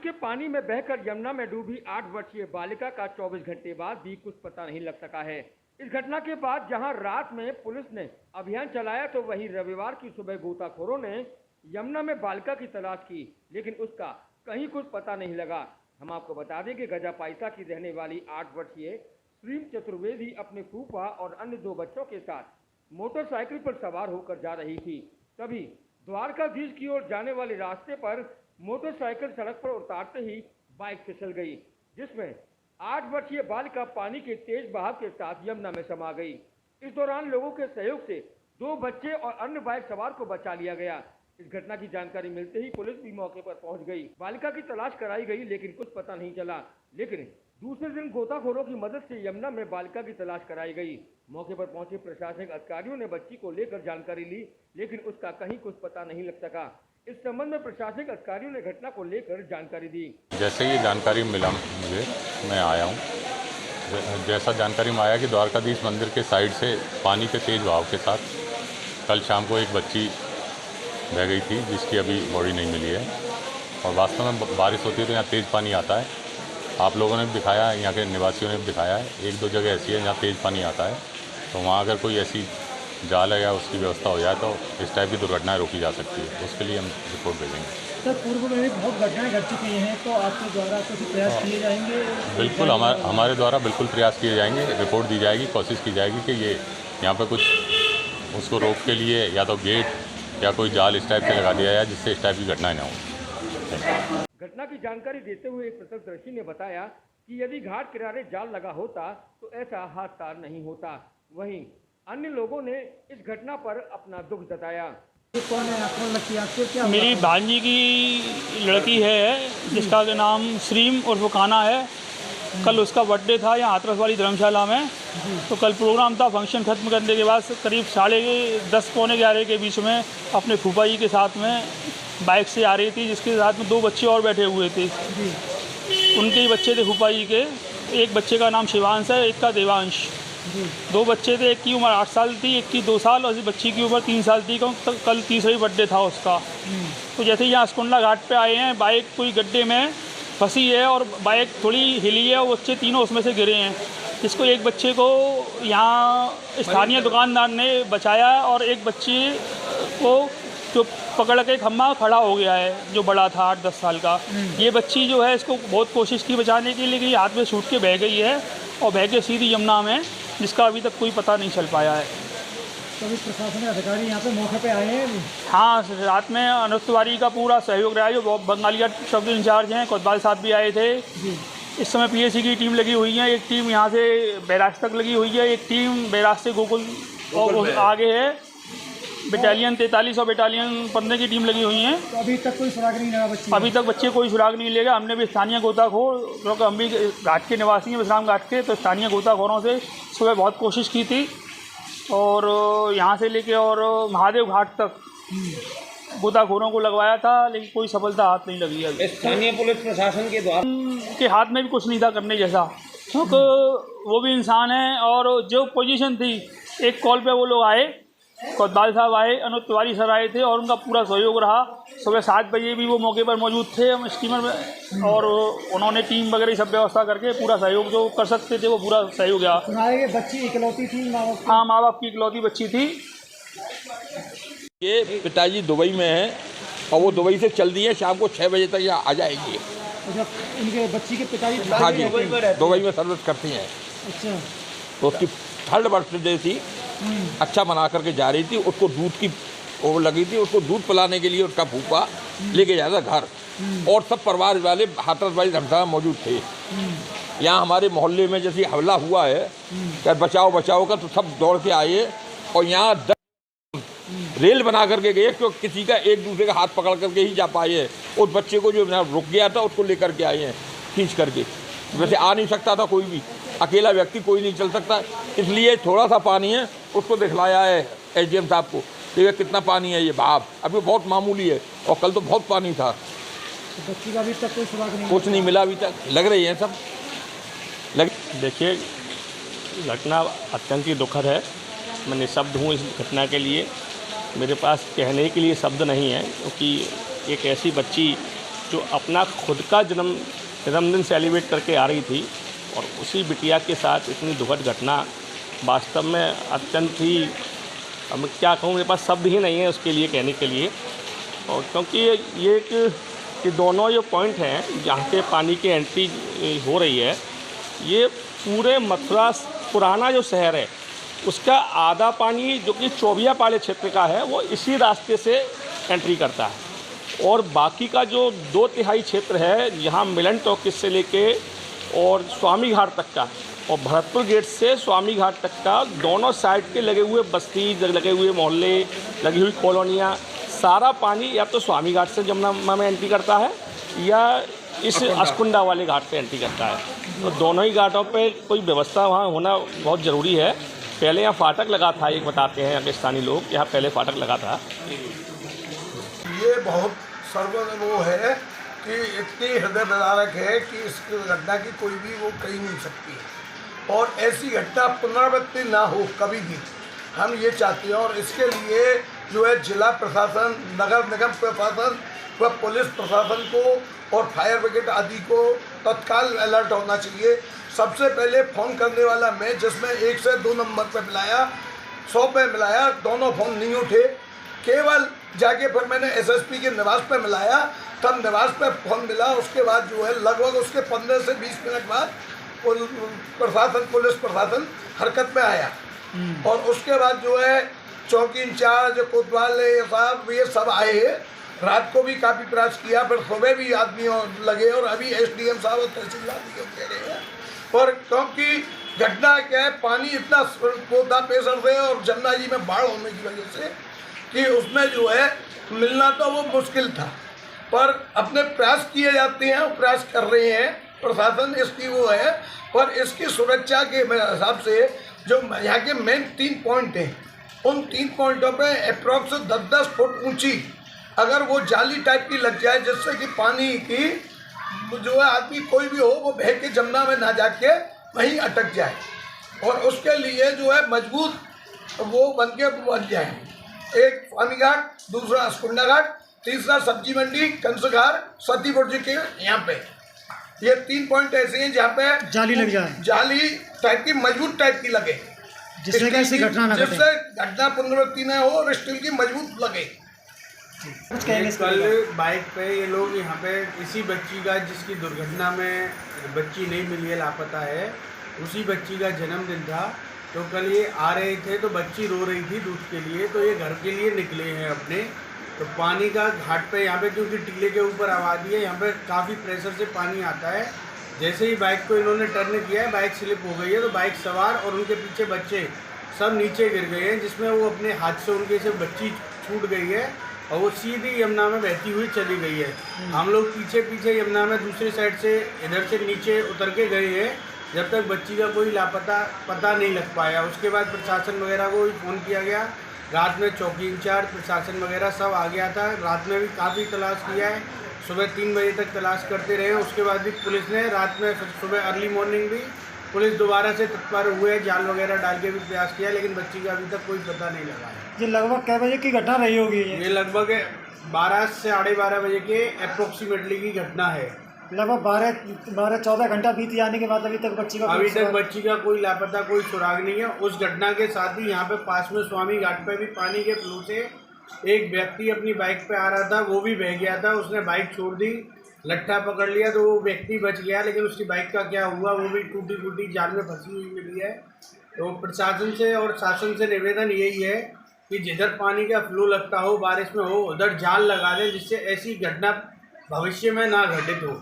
के पानी में बहकर यमुना में डूबी 8 वर्षीय बालिका का 24 घंटे बाद भी कुछ पता नहीं लग सका है। इस घटना के बाद जहां रात में पुलिस ने अभियान चलाया तो वहीं रविवार की सुबह गोताखोरों ने यमुना में बालिका की तलाश की, लेकिन उसका कहीं कुछ पता नहीं लगा। हम आपको बता दें कि गजापाइसा की रहने वाली 8 वर्षीय श्रीम चतुर्वेदी अपने फूफा और अन्य 2 बच्चों के साथ मोटरसाइकिल पर सवार होकर जा रही थी। तभी द्वारकाधीश की ओर जाने वाले रास्ते पर मोटरसाइकिल सड़क पर उतारते ही बाइक फिसल गई, जिसमें 8 वर्षीय बालिका पानी के तेज बहाव के साथ यमुना में समा गई। इस दौरान लोगों के सहयोग से 2 बच्चे और अन्य बाइक सवार को बचा लिया गया। इस घटना की जानकारी मिलते ही पुलिस भी मौके पर पहुंच गई। बालिका की तलाश कराई गई, लेकिन कुछ पता नहीं चला। लेकिन दूसरे दिन गोताखोरों की मदद से यमुना में बालिका की तलाश कराई गई। मौके पर पहुंचे प्रशासनिक अधिकारियों ने बच्ची को लेकर जानकारी ली, लेकिन उसका कहीं कुछ पता नहीं लग सका। इस संबंध में प्रशासनिक अधिकारियों ने घटना को लेकर जानकारी दी। जैसे ये जानकारी मिला मुझे, मैं आया हूँ। जैसा जानकारी में आया कि द्वारकाधीश मंदिर के साइड से पानी के तेज बहाव के साथ कल शाम को एक बच्ची बह गई थी, जिसकी अभी बॉडी नहीं मिली है। और वास्तव में बारिश होती है तो यहाँ तेज़ पानी आता है। आप लोगों ने भी दिखाया, यहाँ के निवासियों ने भी दिखाया है, 1-2 जगह ऐसी है जहाँ तेज़ पानी आता है। तो वहाँ अगर कोई ऐसी जाल है या उसकी व्यवस्था हो जाए तो इस टाइप की दुर्घटनाएं रोकी जा सकती है। उसके लिए हम रिपोर्ट भेजेंगे। सर, पूर्व में भी बहुत घटनाएं घट चुकी हैं, तो आपके द्वारा कुछ प्रयास किए जाएंगे? बिल्कुल, हमारे द्वारा बिल्कुल प्रयास किए जाएंगे, रिपोर्ट दी जाएगी, कोशिश की जाएगी कि ये यहाँ पर कुछ उसको रोक के लिए या तो गेट या कोई जाल इस टाइप से लगा दिया जाए जिससे इस टाइप की घटनाएं ना हो। घटना की जानकारी देते हुए एक प्रत्यक्षदर्शी ने बताया कि यदि घाट किनारे जाल लगा होता तो ऐसा हादसा नहीं होता। वहीं अन्य लोगों ने इस घटना पर अपना दुख जताया। कौन है, कौन लगती है आपको? क्या मेरी भांजी की लड़की है जिसका नाम श्रीम और फुकाना है। कल उसका बर्थडे था यहाँ हाथरस वाली धर्मशाला में। तो कल प्रोग्राम था, फंक्शन ख़त्म करने के बाद करीब 10:30 पौने 11 के बीच में अपने फूफा जी के साथ में बाइक से आ रही थी, जिसके साथ में 2 बच्चे और बैठे हुए थे। उनके ही बच्चे थे फूफा जी के। एक बच्चे का नाम शिवांश है, एक का देवांश। 2 बच्चे थे, एक की उम्र 8 साल थी, एक की 2 साल, और इस बच्ची की उम्र 3 साल थी। कल तीसरा बर्थडे था उसका। तो जैसे ही यहाँ स्कुंडला घाट पे आए हैं, बाइक कोई गड्ढे में फंसी है और बाइक थोड़ी हिली है और बच्चे तीनों उसमें से गिरे हैं। जिसको एक बच्चे को यहाँ स्थानीय दुकानदार ने बचाया और एक बच्चे को जो पकड़ के खम्मा खड़ा हो गया है, जो बड़ा था 8-10 साल का। ये बच्ची जो है, इसको बहुत कोशिश की बचाने के लिए, कि हाथ में छूट के बह गई है और बह के सीधी यमुना में, जिसका अभी तक कोई पता नहीं चल पाया है। तो अभी प्रशासनिक अधिकारी यहाँ पे मौके पे आए हैं? हाँ, रात में अनुज तिवारी का पूरा सहयोग रहा है, जो बंगालिया चौकी इंचार्ज हैं। कोतवाल साहब भी आए थे। इस समय पीएसी की टीम लगी हुई है। एक टीम यहाँ से बैराज तक लगी हुई है, एक टीम बैराज से गोकुल और आगे है। बटालियन 43 और बटालियन 15 की टीम लगी हुई हैं। तो अभी तक कोई सुराग नहीं लगा बच्चे? अभी तक बच्चे कोई सुराग नहीं लेगा। हमने भी स्थानीय गोताखोर, क्योंकि हम भी घाट के निवासी हैं, विश्राम घाट के, तो स्थानीय गोताखोरों से सुबह बहुत कोशिश की थी और यहाँ से लेके और महादेव घाट तक गोताखोरों को लगवाया था, लेकिन कोई सफलता हाथ नहीं लगी है। स्थानीय पुलिस प्रशासन के द्वारा के हाथ में भी कुछ नहीं था करने जैसा, क्योंकि वो भी इंसान है। और जो पोजीशन थी, एक कॉल पे वो लोग आए, कोतवाल साहब आए, अनुज तिवारी सर आए थे और उनका पूरा सहयोग रहा। सुबह 7 बजे भी वो मौके पर मौजूद थे हम स्टीमर में, और उन्होंने टीम वगैरह सब व्यवस्था करके पूरा सहयोग जो कर सकते थे वो पूरा सहयोग किया। तुम्हारे बच्ची इकलौती थी? हाँ, माँ बाप की इकलौती बच्ची थी। ये पिताजी दुबई में हैं और वो दुबई से चल दी है, शाम को 6 बजे तक यहाँ आ जाएगी। अच्छा, उनके बच्ची के पिताजी? हाँ जी, दुबई में सर्विस करती हैं। अच्छा। तो उसकी 3rd बर्थडे थी, अच्छा बना करके जा रही थी। उसको दूध की वो लगी थी, उसको दूध पिलाने के लिए उसका फूफा लेके जाता घर, और सब परिवार वाले हाथरस वाली धर्मशाला मौजूद थे। यहाँ हमारे मोहल्ले में जैसे हमला हुआ है, क्या बचाओ का, तो सब दौड़ के आए और यहाँ रेल बना करके गए, क्योंकि किसी का एक दूसरे का हाथ पकड़ करके ही जा पाए हैं। उस बच्चे को जो रुक गया था उसको लेकर के आए हैं खींच करके। वैसे आ नहीं सकता था कोई भी, अकेला व्यक्ति कोई नहीं चल सकता, इसलिए थोड़ा सा पानी है उसको दिखलाया है एसडीएम साहब को। देखिए कितना पानी है, ये बहाव अभी बहुत मामूली है, और कल तो बहुत पानी था। तो बच्ची का अभी तक कोई सुराग नहीं? कुछ नहीं मिला अभी तक, लग रही है सब देखिए, घटना अत्यंत ही दुखद है। मैं निःशब्द हूँ इस घटना के लिए। मेरे पास कहने के लिए शब्द नहीं है, क्योंकि एक ऐसी बच्ची जो अपना खुद का जन्मदिन सेलिब्रेट करके आ रही थी और उसी बिटिया के साथ इतनी दुखद घटना वास्तव में अत्यंत ही, अब क्या कहूँ, मेरे पास शब्द ही नहीं है उसके लिए कहने के लिए। और क्योंकि ये दोनों जो पॉइंट हैं जहाँ पे पानी की एंट्री हो रही है, ये पूरे मथुरा पुराना जो शहर है उसका आधा पानी जो कि चौबियापाले क्षेत्र का है वो इसी रास्ते से एंट्री करता है, और बाकी का जो 2/3 क्षेत्र है यहाँ मिलन टॉकीज से लेके और स्वामी घाट तक का और भरतपुर गेट से स्वामी घाट तक का दोनों साइड के लगे हुए बस्ती, लगे हुए मोहल्ले, लगी हुई कॉलोनियाँ, सारा पानी या तो स्वामी घाट से जमुना में एंट्री करता है या इस अस्कुंडा वाले घाट पे एंट्री करता है। तो दोनों ही घाटों पे कोई व्यवस्था वहाँ होना बहुत ज़रूरी है। पहले यहाँ फाटक लगा था, एक बताते हैं यहाँ के स्थानीय लोग, यहाँ पहले फाटक लगा था। ये बहुत वो है कि इतनी हृदय विदारक है कि इस घटना की कोई भी वो कही नहीं सकती है, और ऐसी घटना पुनरावृत्ति ना हो कभी भी, हम ये चाहते हैं। और इसके लिए जो है जिला प्रशासन, नगर निगम प्रशासन व पुलिस प्रशासन को और फायर ब्रिगेड आदि को तत्काल अलर्ट होना चाहिए। सबसे पहले फ़ोन करने वाला मैं, जिसमें 1 से 2 नंबर पर मिलाया, 100 पे मिलाया, दोनों फ़ोन नहीं उठे। केवल जाके फिर मैंने एसएसपी के निवास पे मिलाया, तब निवास पे फ़ोन मिला। उसके बाद जो है लगभग उसके 15 से 20 मिनट बाद पुलिस प्रशासन हरकत में आया, और उसके बाद जो है चौकी इंचार्ज, कोतवाल साहब, ये सब आए। रात को भी काफ़ी प्रयास किया, फिर सुबह भी आदमी लगे, और अभी एसडीएम साहब और तहसीलदार भी कह रहे हैं। और क्योंकि घटना क्या है, पानी इतना था प्रेशर से और जमुना जी में बाढ़ होने की वजह से कि उसमें जो है मिलना तो वो मुश्किल था, पर अपने प्रयास किए जाते हैं, प्रयास कर रहे हैं प्रशासन, इसकी वो है। पर इसकी सुरक्षा के हिसाब से जो यहाँ के मेन 3 पॉइंट हैं, उन 3 पॉइंटों पे अप्रॉक्स 10-10 फुट ऊंची अगर वो जाली टाइप की लग जाए, जिससे कि पानी की जो है आदमी कोई भी हो वो बह के जमुना में ना जाके वहीं अटक जाए, और उसके लिए जो है मजबूत वो बन जाए। एक स्वामी घाट, दूसरा अस्कुंडा घाट, तीसरा सब्जी मंडी, कंसघार, सतीपुर के यहाँ पे ये 3 पॉइंट ऐसे हैं जहाँ पे जाली लग जाए, जाली टाइप की मजबूत टाइप की लगे, जिससे कैसी घटना न घटे, जिससे घटना पुनरावृत्ति न हो और स्टील की मजबूत लगे। कल बाइक पे ये लोग यहाँ पे इसी बच्ची का, जिसकी दुर्घटना में बच्ची नहीं मिली है, लापता है, उसी बच्ची का जन्मदिन था। तो कल ये आ रहे थे तो बच्ची रो रही थी दूध के लिए, तो ये घर के लिए निकले हैं अपने। तो पानी का घाट पे यहाँ पे, क्योंकि टीले के ऊपर आबादी है, यहाँ पे काफ़ी प्रेशर से पानी आता है। जैसे ही बाइक को इन्होंने टर्न किया है, बाइक स्लिप हो गई है, तो बाइक सवार और उनके पीछे बच्चे सब नीचे गिर गए हैं, जिसमें वो अपने हाथ से उनके से बच्ची छूट गई है और वो सीधी यमुना में बहती हुई चली गई है। हम लोग पीछे पीछे यमुना में दूसरी साइड से इधर से नीचे उतर के गए हैं, जब तक बच्ची का कोई लापता पता नहीं लग पाया। उसके बाद प्रशासन वगैरह को भी फ़ोन किया गया, रात में चौकी इंचार्ज, प्रशासन वगैरह सब आ गया था। रात में भी काफ़ी तलाश किया है, सुबह 3 बजे तक तलाश करते रहे। उसके बाद भी पुलिस ने रात में, सुबह अर्ली मॉर्निंग भी पुलिस दोबारा से तत्पर हुए, जाल वगैरह डाल के भी प्रयास किया, लेकिन बच्ची का अभी तक कोई पता नहीं लगा है। ये लगभग कै बजे की घटना रही होगी? ये लगभग 12 से 12:30 बजे के अप्रोक्सीमेटली की घटना है। लगभग 12-14 घंटा बीत जाने के बाद अभी तक बच्ची का कोई लापता, कोई सुराग नहीं है। उस घटना के साथ ही यहाँ पे पास में स्वामी घाट पे भी पानी के फ्लो से एक व्यक्ति अपनी बाइक पे आ रहा था, वो भी बह गया था। उसने बाइक छोड़ दी, लट्ठा पकड़ लिया तो वो व्यक्ति बच गया, लेकिन उसकी बाइक का क्या हुआ वो भी टूटी फूटी जाल में फंसी हुई मिली है। तो प्रशासन से और शासन से निवेदन यही है कि जिधर पानी का फ्लो लगता हो, बारिश में हो, उधर जाल लगा दें, जिससे ऐसी घटना भविष्य में ना घटित हो।